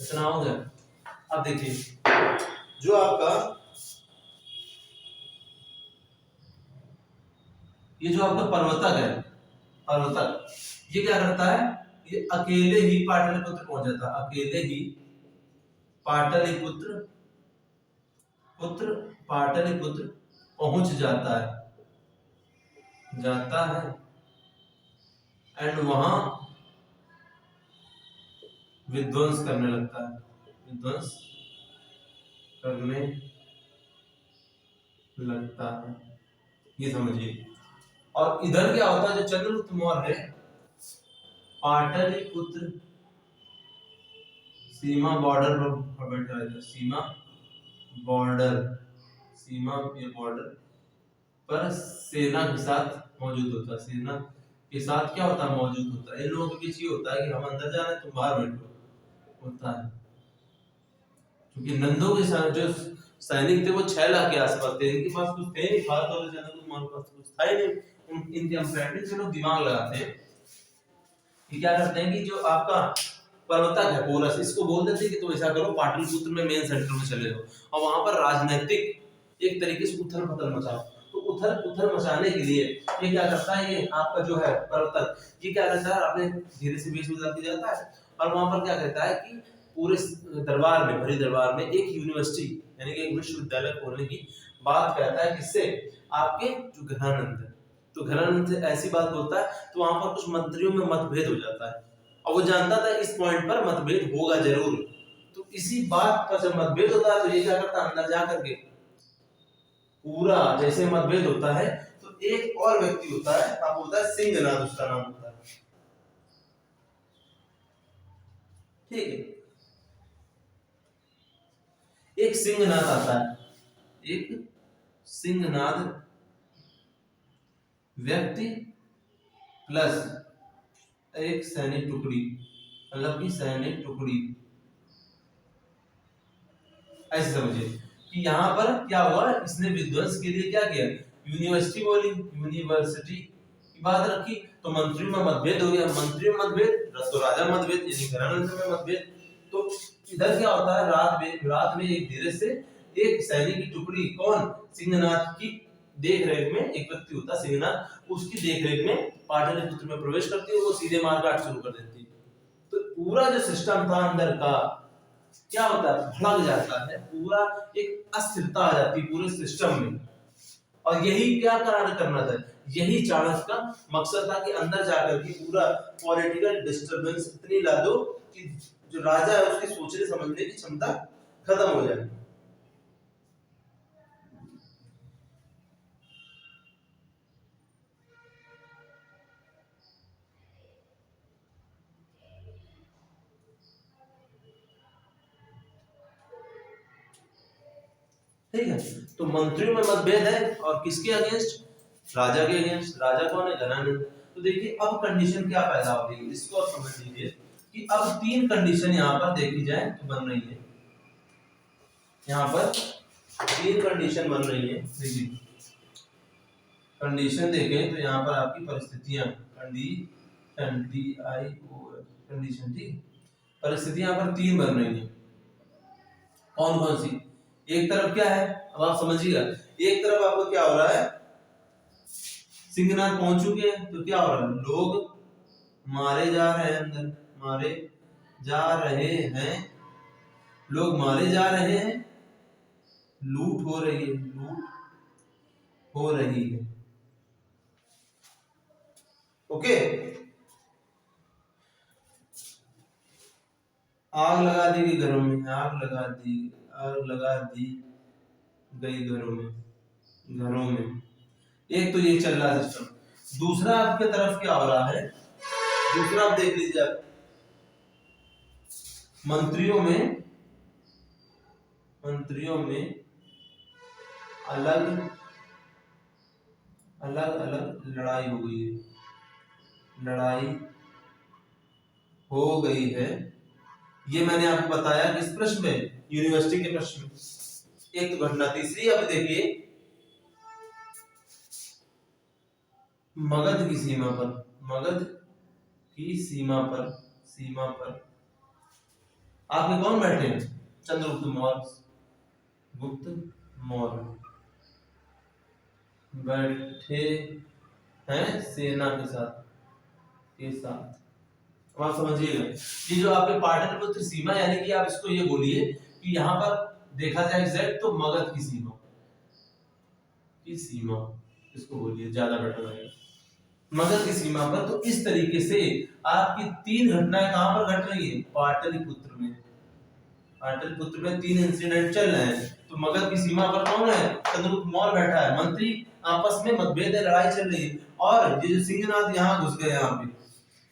इतना हो गया। अब देखिए जो आपका ये जो आपका पर्वतक ये क्या करता है, ये अकेले ही पाटलिपुत्र पहुंच जाता है, अकेले ही पाटलिपुत्र पहुंच जाता है एंड वहां विध्वंस करने लगता है, ये समझिए। और इधर क्या होता है, जो चंद्रगुप्त मौर्य है पाटलिपुत्र सीमा बॉर्डर पर बैठा रहता है, सीमा के बॉर्डर पर सेना के साथ मौजूद होता है, सेना के साथ क्या होता है, मौजूद होता है। इन लोगों के बीच ये होता है कि हम अंदर जा रहे हैं तुम बाहर बैठो, होता है, क्योंकि नंदों के साथ जो सैनिक थे वो 6 लाख के आसपास थे, इनके पास कुछ थे नहीं, खास तौर से चंद्रगुप्त मौर्य के पास कुछ था ही नहीं, इनके कंपैरेटिव से लोग दिमाग लगाते हैं कि क्या करते हैं कि जो आपका पर्वतक है पोरस, इसको बोल देते हैं कि तुम ऐसा करो पाटलिपुत्र में मेन सेंटर में चले जाओ और वहां पर राजनीतिक एक तरीके से उथल पुथल मचाओ। तो उथल मचाने के लिए ये क्या करता है, ये आपका जो है पर्वतक ये क्या करता है, आपने धीरे से बीच में जाती जाता है और वहां पर क्या कहता है कि पूरे दरबार में, भरी दरबार में एक यूनिवर्सिटी यानी कि एक विश्वविद्यालय खोलने की बात कहता है, किससे, आपके जो घनानंद है। तो घनानंद ऐसी बात बोलता है तो वहां पर कुछ मंत्रियों में मतभेद हो जाता है, और वो जानता था इस पॉइंट पर मतभेद होगा जरूर। तो इसी बात पर जब मतभेद होता है तो ये क्या करता है, अंदर जा करके पूरा जैसे मतभेद होता है तो एक और व्यक्ति होता है, आप होता है सिंहनाद, उसका नाम होता है, ठीक है। एक सिंहनाद आता है, एक सिंहनाद व्यक्ति प्लस एक सैनिक टुकड़ी, मतलब की सैनिक टुकड़ी, ऐसे समझिए कि यहाँ पर क्या हुआ, इसने विध्वंस के लिए क्या किया, यूनिवर्सिटी बोली, यूनिवर्सिटी की बात रखी, तो मंत्रियों में मतभेद हो गया, मंत्रियों में मतभेद तो राजा मतभेद, यानी घरानंद में मतभेद। तो इधर क्या होता है, रात में एक धीरे से एक सैनिक की टुकड़ी, कौन, सिंहनाद की देख रेख में एक व्यक्ति होता है सिंहनाद, उसकी देख रेख में पाटलिपुत्र में प्रवेश करती है, वो सीधे मारकाट शुरू कर देती है। तो पूरा जो सिस्टम था अंदर का क्या होता है, भड़क जाता है, पूरा एक अस्थिरता आ जाती है पूरे सिस्टम में। और यही क्या करना था, यही चाणक्य का मकसद था कि अंदर जाकर के पूरा पॉलिटिकल डिस्टरबेंस इतनी ला दो कि जो राजा है उसकी सोचने समझने की क्षमता खत्म हो जाए। ठीक है, तो मंत्रियों में मतभेद है और किसके अगेंस्ट, राजा के अगेंस्ट। राजा कौन है, घनानंद। तो देखिए अब कंडीशन क्या पैदा हो रही है, इसको आप समझ लीजिए कि अब तीन कंडीशन यहाँ पर देखी जाए तो बन रही है, यहाँ पर तीन कंडीशन बन रही है। देखिए कंडीशन देखें तो यहाँ पर आपकी परिस्थितियां, कंडीशन, ठीक, परिस्थितियां यहाँ पर तीन बन रही है। कौन कौन सी, एक तरफ क्या है, अब आप समझिएगा, एक तरफ आपको क्या हो रहा है, सिंहनाद पहुंच चुके हैं, तो क्या हो रहा है, लोग मारे जा रहे हैं, अंदर मारे जा रहे हैं, लोग मारे जा रहे हैं, लूट हो रही है, लूट हो रही है, ओके। आग लगा दी गई घरों में, आग लगा दी गई घरों में। एक तो ये चल रहा है सिस्टम। दूसरा आपके तरफ क्या हो रहा है, दूसरा आप देख लीजिए, आप मंत्रियों में अलग अलग लड़ाई हो गई है, लड़ाई हो गई है। ये मैंने आपको बताया किस प्रश्न में, यूनिवर्सिटी के प्रश्न में। एक तो घटना। तीसरी अब देखिए, मगध की सीमा पर, मगध की सीमा पर आपके कौन बैठे हैं, चंद्रगुप्त मौर्य बैठे हैं सेना के साथ। अब आप समझिएगा, ये जो आपके पाटलिपुत्र सीमा, यानी कि आप इसको ये बोलिए कि यहाँ पर देखा जाए एग्जैक्ट तो मगध की सीमा इसको बोलिए, ज्यादा बेटर रहेगा, मगध की सीमा पर। तो इस तरीके से आपकी तीन घटनाएं कहां पर घट रही है, पाटलिपुत्र में। पाटलिपुत्र में तीन इंसिडेंट चल रहे हैं। तो मगध की सीमा पर कौन है, चंद्रगुप्त मौर्य बैठा है, मंत्री आपस में मतभेद है, लड़ाई चल रही है, और ये जो सिंहनाद यहाँ घुस गए, यहाँ पे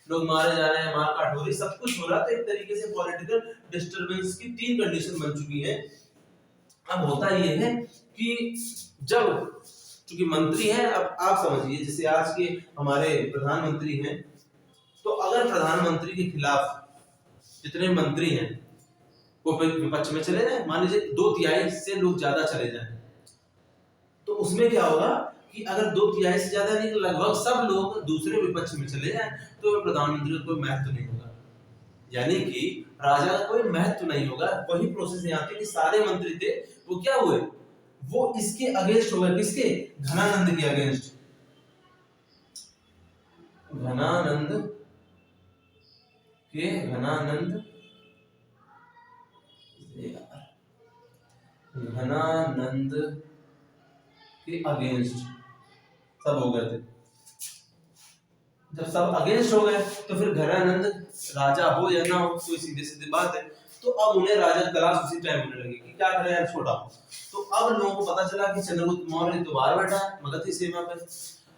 लोग मारे जा रहे हैं, मारकाट हो रही, सब कुछ हो रहा था। एक तरीके से पॉलिटिकल डिस्टरबेंस की तीन कंडीशन बन चुकी है। अब होता ये है कि जब क्योंकि मंत्री हैं, अब आप समझिए जैसे आज के हमारे प्रधानमंत्री हैं, तो अगर प्रधानमंत्री के खिलाफ जितने मंत्री हैं वो विपक्ष में चले जाए, मान लीजिए 2/3 से लोग ज्यादा चले जाए, तो उसमें क्या होगा कि अगर 2/3 से ज्यादा नहीं, लगभग सब लोग दूसरे विपक्ष में चले जाए, तो प्रधानमंत्री का कोई महत्व नहीं होगा, यानी कि राजा का कोई महत्व नहीं होगा। वही प्रोसेस यहाँ पे कि सारे मंत्री थे वो क्या हुए, वो इसके अगेंस्ट हो गए, किसके, घनानंद के अगेंस्ट, घनानंद के अगेंस्ट सब हो गए थे। जब सब अगेंस्ट हो गए तो फिर घरानंद राजा हो या ना हो, तो सीधे सीधे बात है। तो अब उन्हें राजा की तलाश उसी टाइम होने लगी कि क्या करें यार, छोड़ा। तो अब लोगों को पता चला कि चंद्रगुप्त मौर्य तो बाहर बैठा है मगध की सीमा पे,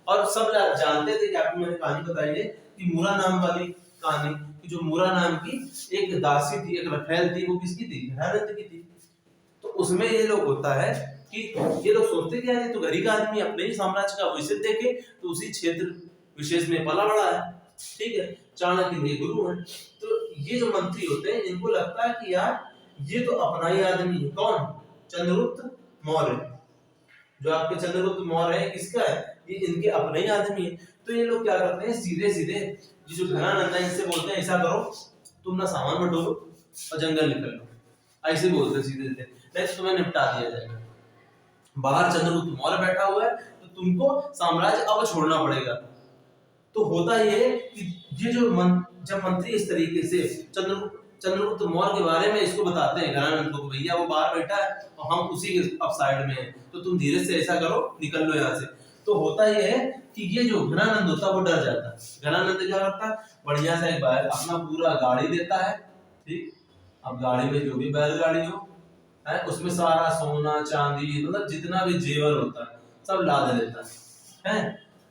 और सब जानते थे कि आपको मैंने कहानी बताई है कि मुरा नाम वाली कहानी, कि जो मुरा नाम की एक दासी थी, एक रफेल थी, वो किसकी थी? घरानंद की थी। तो उसमें ये लोग होता है कि ये लोग सोचते क्या है, तो घर ही का आदमी अपने ही साम्राज्य का भविष्य देखे, तो उसी क्षेत्र विशेष में पला बड़ा है, ठीक है, चाणक्य के गुरु हैं। तो ये जो मंत्री होते हैं इनको लगता है कि यार ये तो अपना ही आदमी है। कौन? चंद्रगुप्त मौर्य। जो आपके चंद्रगुप्त मौर्य है किसका है? ये इनके अपने ही आदमी है। तो ये लोग क्या करते हैं, सीधे सीधे ये जो घरानंद है इनसे बोलते हैं ऐसा करो, तुम ना सामान बटोरो और जंगल निकल लो, ऐसे बोलते हैं सीधे सीधे, नहीं तो तुम्हें निपटा दिया जाएगा। बाहर चंद्रगुप्त मौर्य बैठा हुआ है तो तुमको साम्राज्य अब छोड़ना पड़ेगा। तो होता ये है कि ये जो जब मंत्री इस तरीके से चंद्रगुप्त मौर्य के बारे में इसको बताते हैं घरानंद को, भैया वो बाहर बैठा है और हम उसी के अब साइड में हैं, तो तुम धीरे से ऐसा करो, निकल लो यहाँ से। तो होता ये है कि ये जो घरानंद होता है वो डर जाता है। घरानंद क्या करता है, बढ़िया सा एक बैल अपना पूरा गाड़ी देता है, ठीक। अब गाड़ी में जो भी बैलगाड़ी हो है उसमें सारा सोना चांदी मतलब जितना भी जेवर होता है सब लाद लेता है,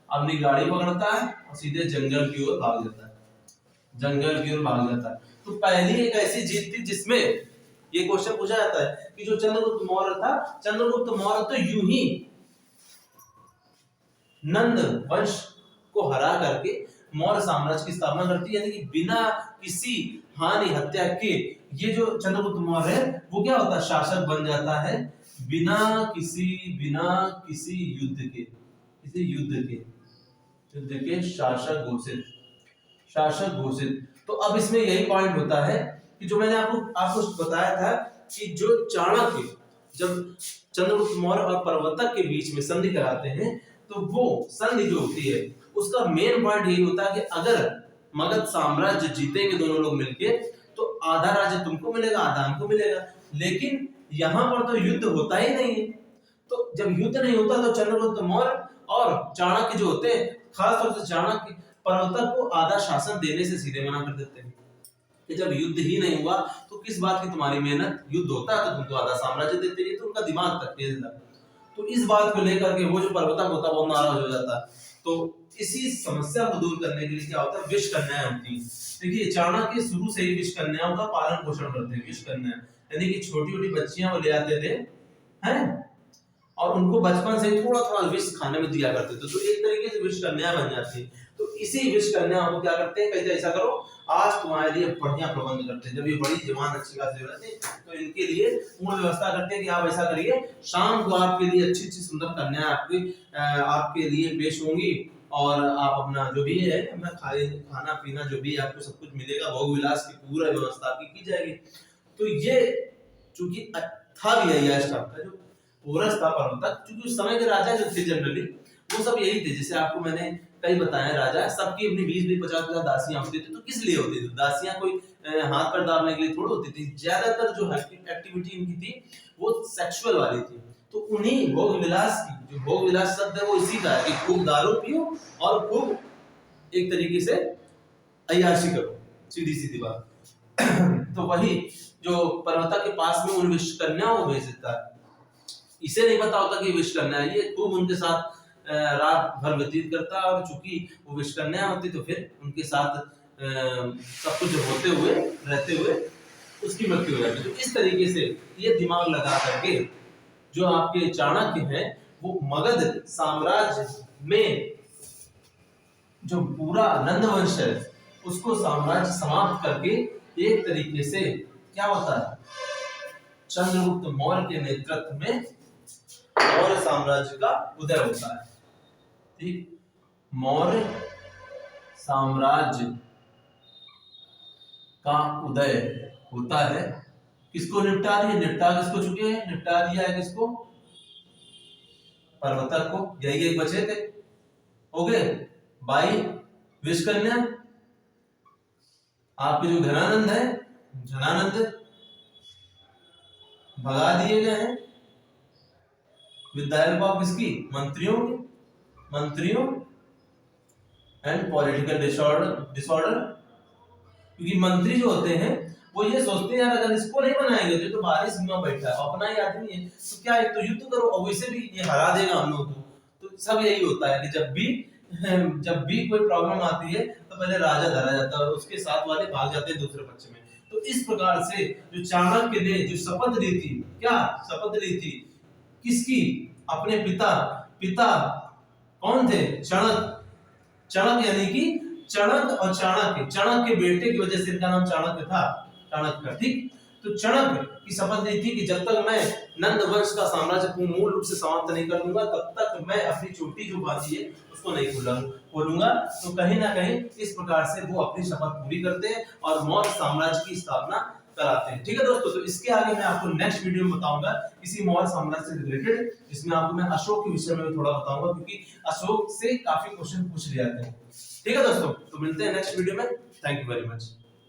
अपनी गाड़ी पकड़ता है और सीधे जंगल की ओर भाग जाता है, जंगल की ओर भाग जाता है। तो पहली एक ऐसी जीत थी जिसमें ये क्वेश्चन पूछा जाता है कि जो चंद्रगुप्त मौर्य था, चंद्रगुप्त मौर्य तो यूं ही नंद वंश को हरा करके मौर्य साम्राज्य की स्थापना करती है, यानी कि बिना किसी हानि हत्या के ये जो चंद्रगुप्त मौर्य है वो क्या होता है, शासक बन जाता है, बिना किसी युद्ध के शासक घोषित। तो अब इसमें यही पॉइंट होता है कि जो मैंने आपको बताया था कि जो चाणक्य जब चंद्रगुप्त मौर्य और प्रवर्तक के बीच में संधि कराते हैं तो वो संधि जो होती है उसका मेन पॉइंट यही होता है कि अगर मगध साम्राज्य जीतेंगे दोनों लोग मिलके तो आधा राज्य तुमको मिलेगा, आधा हमको मिलेगा। लेकिन यहाँ पर तो युद्ध होता ही नहीं है। तो जब युद्ध नहीं होता तो चंद्रगुप्त मौर्य और चाणक्य जो होते हैं, खासतौर से चाणक्य प्रवर्तक को आधा शासन देने से सीधे मना कर देते हैं कि जब युद्ध ही नहीं हुआ तो किस बात की तुम्हारी मेहनत, युद्ध होता है तो तुमको आधा साम्राज्य देते हैं। तो उनका दिमाग तक तेज था। तो इस बात को लेकर के वो जो प्रवर्तक होता है वो नाराज हो जाता है। तो इसी समस्या को दूर करने के लिए क्या होता है, विष कन्याएं होती है। देखिए चाणक्य शुरू से ही विष कन्याओं का पालन पोषण करते हैं। विष कन्या यानी कि छोटी छोटी बच्चियां वो ले आते थे हैं और उनको बचपन से थोड़ा थोड़ा विष खाने में दिया करते थे, तो एक तरीके से विष कन्या बन जाती है। तो इसी विष कन्या को क्या करते हैं, कहते ऐसा करो आज तुम्हारे लिए बढ़िया प्रबंध करते हैं। जब ये बड़ी जवान अच्छी खासी रहती है तो इनके लिए पूर्ण व्यवस्था करते हैं कि आप ऐसा करिए, शाम को आपके लिए अच्छी अच्छी सुंदर कन्या आपके लिए पेश होंगी और आप अपना जो भी है अपना खाना पीना जो भी आपको सब कुछ मिलेगा, भोग विलास की पूरा व्यवस्था आपकी की जाएगी। तो ये चूंकि था भी यही था जो पोरस था प्रवर्तक, क्योंकि उस समय के राजा जो थे जनरली वो सब यही थे, जैसे आपको मैंने कई बताया राजा सबकी अपनी 20-20 50-50 दासियां होती थी। तो किस लिए होती थी दासियां, कोई हाथ पैर दाबने के लिए थोड़ी होती थी। ज्यादातर जो एक्टिविटी इनकी थी वो सेक्सुअल वाली थी। तो उन्हीं भोग विलास की, जो भोग विलास शब्द है वो इसी का है कि खूब दारू पियो और खूब एक तरीके से अय्याशी करो, सीधी सीधी बात। तो वही जो पर्वता के पास में उन विश्व कन्याओं को भेज देता है। इसे नहीं पता होता कि विश्व कन्या है, ये खूब उनके साथ रात भर व्यतीत करता है और चूंकि वो विश्व कन्या होती तो फिर उनके साथ सब कुछ होते हुए रहते हुए उसकी मृत्यु हो जाती। तो इस तरीके से ये दिमाग लगा करके जो आपके चाणक्य हैं वो मगध साम्राज्य में जो पूरा नंद वंश है उसको साम्राज्य समाप्त करके एक तरीके से क्या होता है, चंद्रगुप्त मौर्य के नेतृत्व में मौर्य साम्राज्य का उदय होता है। ठीक, मौर्य साम्राज्य का उदय होता है। किसको निपटा दिया, निपटा किसको चुके हैं, निपटा दिया है किसको, पर्वतक को। यही एक बचे थे, हो गए 22 विष कन्या। आपके जो घनानंद है, घनानंद भगा दिए गए हैं विद्यालय किसकी, मंत्रियों की, मंत्रियों एंड पॉलिटिकल डिसऑर्डर, क्योंकि मंत्री जो होते हैं वो ये सोचते हैं यार अगर इसको नहीं बनाएंगे तो बारिश में बैठा है अपना ही आदमी है तो क्या है, तो युद्ध करो और वैसे भी ये हरा देगा हम लोग को। तो सब यही होता है कि जब भी कोई प्रॉब्लम आती है तो पहले राजा धरा जाता है और उसके साथ वाले भाग जाते हैं दूसरे पक्ष में। तो इस प्रकार से जो चाणक्य ने जो शपथ ली थी, क्या शपथ ली थी किसकी, अपने पिता पिता कौन थे, चणक, चणक यानी कि चणक और चाणक्य, चणक के बेटे की वजह से इनका नाम चाणक्य था, चाणक्य, ठीक। तो चणक की शपथ ली थी कि जब तक मैं नंद वंश का साम्राज्य को मूल रूप से समाप्त नहीं कर लूंगा तब तक मैं अपनी चोटी जो बांधी है उसको नहीं खोलूंगा। तो कहीं ना कहीं इस प्रकार से वो अपनी शपथ पूरी करते हैं और मौर्य साम्राज्य की स्थापना कराते हैं। ठीक है दोस्तों, तो इसके आगे मैं आपको नेक्स्ट वीडियो में बताऊंगा किसी मौर्य साम्राज्य से रिलेटेड, जिसमें आपको मैं अशोक के विषय में भी थोड़ा बताऊंगा क्योंकि अशोक से काफी क्वेश्चन पूछ लिए जाते हैं। ठीक है दोस्तों, तो मिलते हैं नेक्स्ट वीडियो में। Thank you very much.